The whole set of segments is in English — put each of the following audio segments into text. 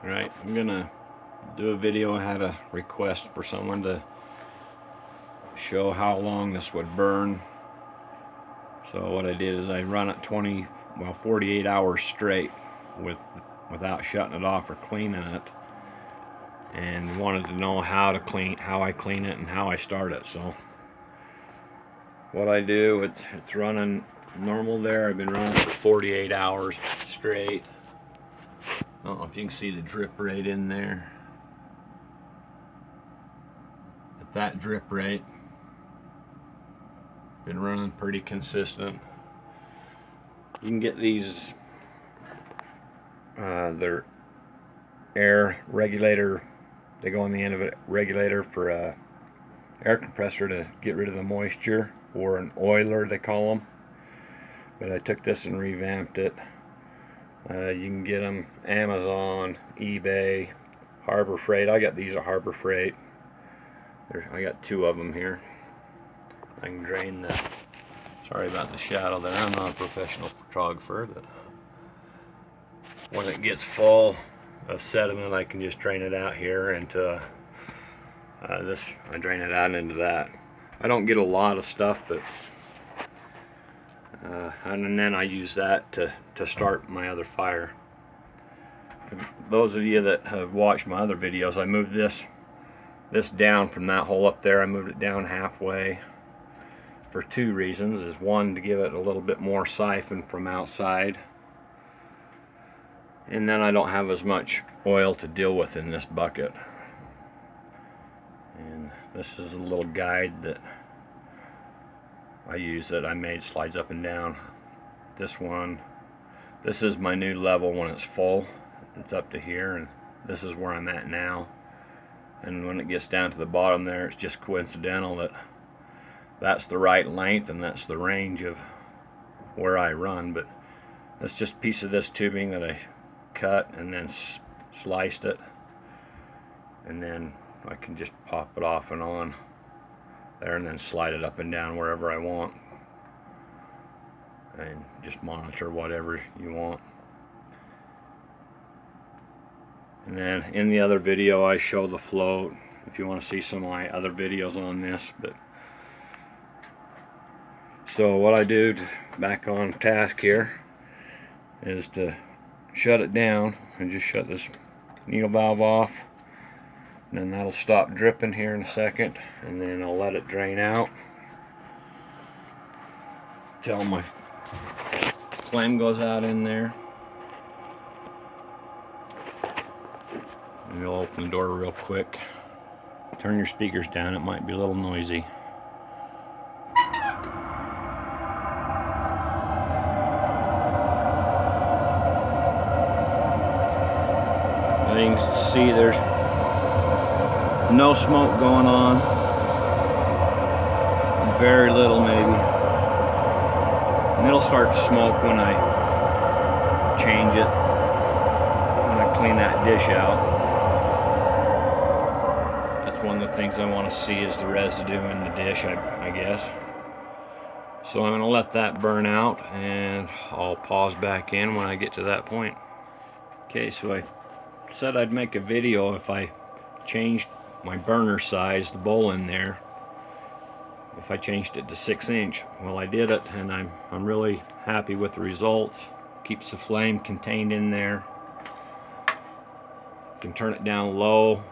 Right, I'm gonna do a video. I had a request for someone to show how long this would burn. So what I did is I run it 48 hours straight without shutting it off or cleaning it, and wanted to know how I clean it and how I start it. So what I do, it's running normal there. I've been running for 48 hours straight. I don't know if you can see the drip rate in there. At that drip rate, been running pretty consistent. You can get these they're air regulator, they go on the end of a regulator for a air compressor to get rid of the moisture, or an oiler they call them, but I took this and revamped it. You can get them Amazon, eBay, Harbor Freight. I got these at Harbor Freight. I got 2 of them here. I can drain the, sorry about the shadow there, I'm not a professional photographer, but when it gets full of sediment I can just drain it out here into this. I drain it out into that. I don't get a lot of stuff, but and then I use that to start my other fire. For those of you that have watched my other videos, I moved this down from that hole up there. I moved it down halfway for 2 reasons. Is one, to give it a little bit more siphon from outside, and then I don't have as much oil to deal with in this bucket. And this is a little guide that I use that I made, slides up and down. This is my new level when it's full. It's up to here, and this is where I'm at now. And when it gets down to the bottom there, it's just coincidental that that's the right length and that's the range of where I run. But that's just a piece of this tubing that I cut and then sliced it, and then I can just pop it off and on there and then slide it up and down wherever I want, and just monitor whatever you want. And then in the other video I show the float, if you want to see some of my other videos on this. But so what I do back on task here is to shut it down and just shut this needle valve off, and then that'll stop dripping here in a second, and then I'll let it drain out till my flame goes out in there. And we'll open the door real quick. Turn your speakers down, it might be a little noisy. You can see there's no smoke going on, very little maybe, and it'll start to smoke when I change it, when I clean that dish out. That's one of the things I want to see, is the residue in the dish, I guess. So I'm going to let that burn out, and I'll pause back in when I get to that point. Okay, so I said I'd make a video if I changed my burner size, the bowl in there, if I changed it to 6-inch. Well, I did it, and I'm really happy with the results. Keeps the flame contained in there. You can turn it down low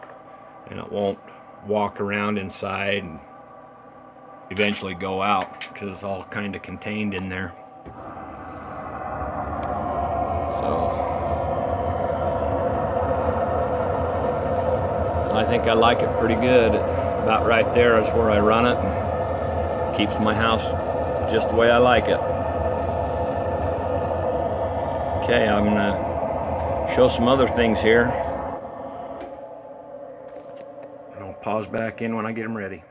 and it won't walk around inside and eventually go out, because it's all kind of contained in there. So I think I like it pretty good. About right there is where I run it, and keeps my house just the way I like it. Okay, I'm gonna show some other things here, and I'll pause back in when I get them ready.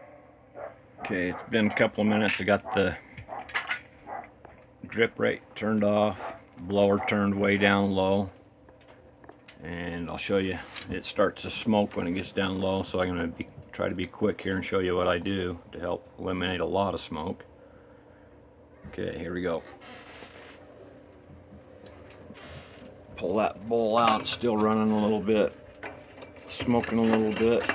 Okay, it's been a couple of minutes. I got the drip rate turned off, blower turned way down low, and I'll show you. It starts to smoke when it gets down low, so I'm going to try to be quick here and show you what I do to help eliminate a lot of smoke. Okay, here we go. pull that bowl out. It's still running a little bit, smoking a little bit.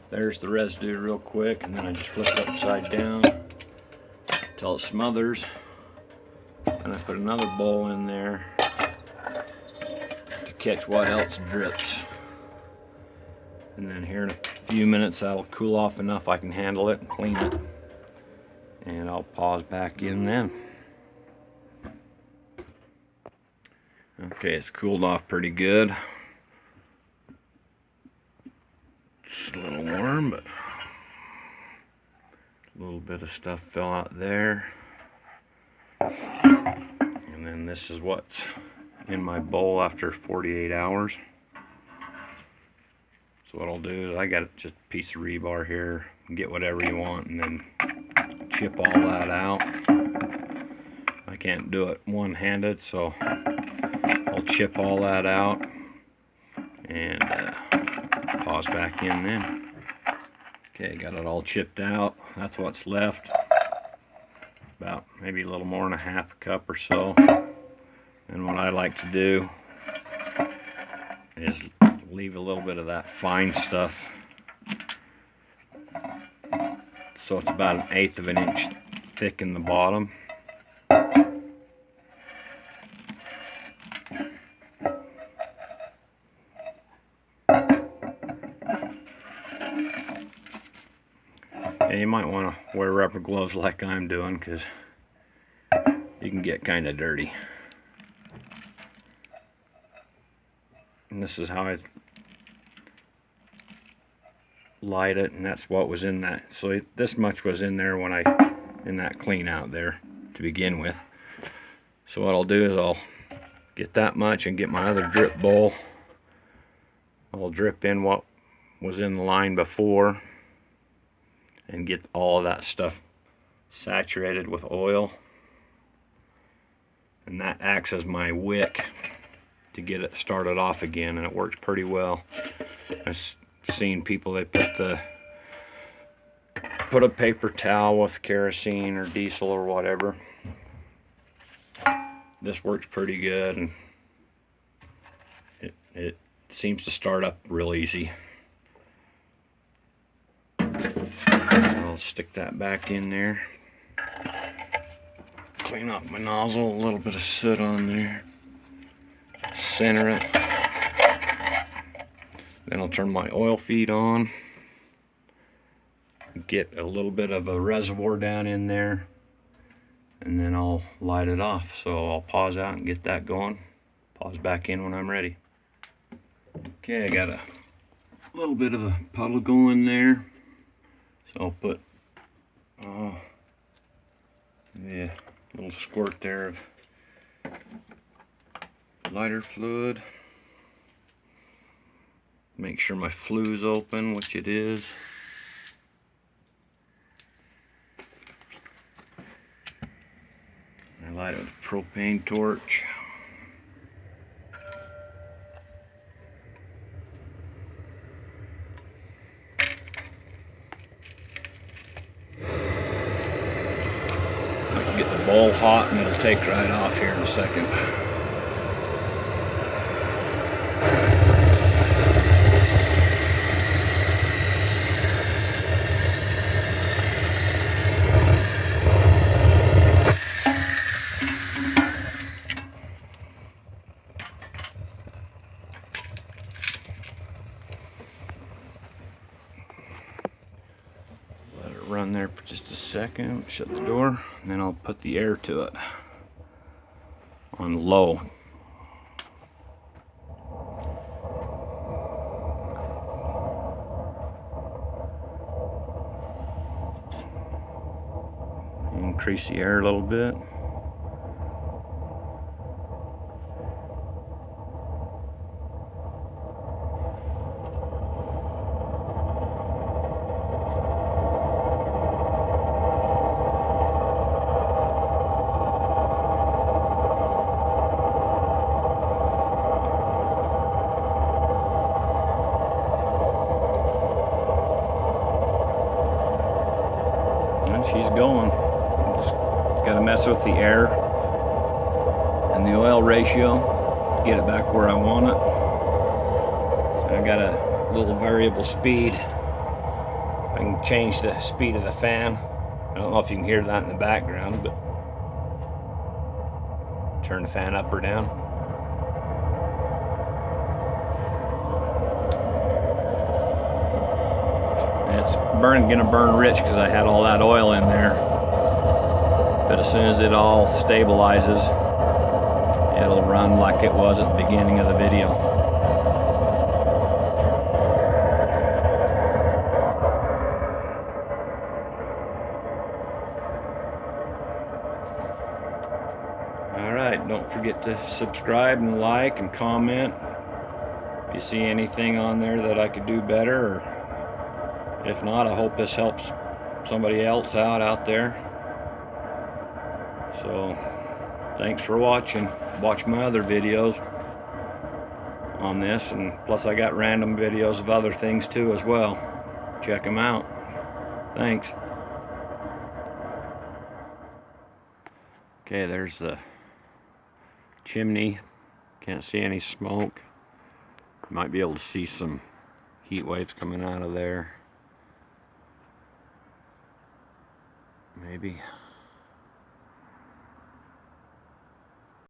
There's the residue real quick, and then I just flip it upside down until it smothers. And I put another bowl in there to catch what else drips. And then here in a few minutes that'll cool off enough I can handle it and clean it. And I'll pause back in then. Okay, it's cooled off pretty good. It's a little warm, but a little bit of stuff fell out there. And then this is what's in my bowl after 48 hours. So what I'll do is I got just a piece of rebar here, get whatever you want, and then chip all that out. I can't do it one-handed, so I'll chip all that out and pause back in then. Okay, got it all chipped out. That's what's left. About maybe a little more than a half a cup or so. And what I like to do is leave a little bit of that fine stuff. So it's about 1/8 of an inch thick in the bottom. And you might want to wear rubber gloves like I'm doing, because you can get kind of dirty. And this is how I light it, and that's what was in that. So this much was in there when in that clean out there to begin with. So what I'll do is I'll get that much and get my other drip bowl. I'll drip in what was in the line before and get all of that stuff saturated with oil. And that acts as my wick to get it started off again, and it works pretty well. I've seen people, they put a paper towel with kerosene or diesel or whatever. This works pretty good, and it seems to start up real easy. I'll stick that back in there. Clean off my nozzle, a little bit of soot on there. Center it. Then I'll turn my oil feed on. Get a little bit of a reservoir down in there. And then I'll light it off. So I'll pause out and get that going. Pause back in when I'm ready. Okay, I got a little bit of a puddle going there. So I'll put a little squirt there of lighter fluid. Make sure my flue's open, which it is. I light it with a propane torch. I can get the bowl hot and it'll take right off here in a second. Run there for just a second, shut the door, and then I'll put the air to it on low. Increase the air a little bit. She's going. Just got to mess with the air and the oil ratio. get it back where I want it. I got a little variable speed. I can change the speed of the fan. I don't know if you can hear that in the background, but turn the fan up or down. And it's gonna burn rich because I had all that oil in there. But as soon as it all stabilizes, it'll run like it was at the beginning of the video. Alright, don't forget to subscribe and like and comment if you see anything on there that I could do better, or if not, I hope this helps somebody else out there. So thanks for watching. Watch my other videos on this, and plus I got random videos of other things too as well. Check them out. Thanks. Okay, there's the chimney. Can't see any smoke. Might be able to see some heat waves coming out of there. Maybe.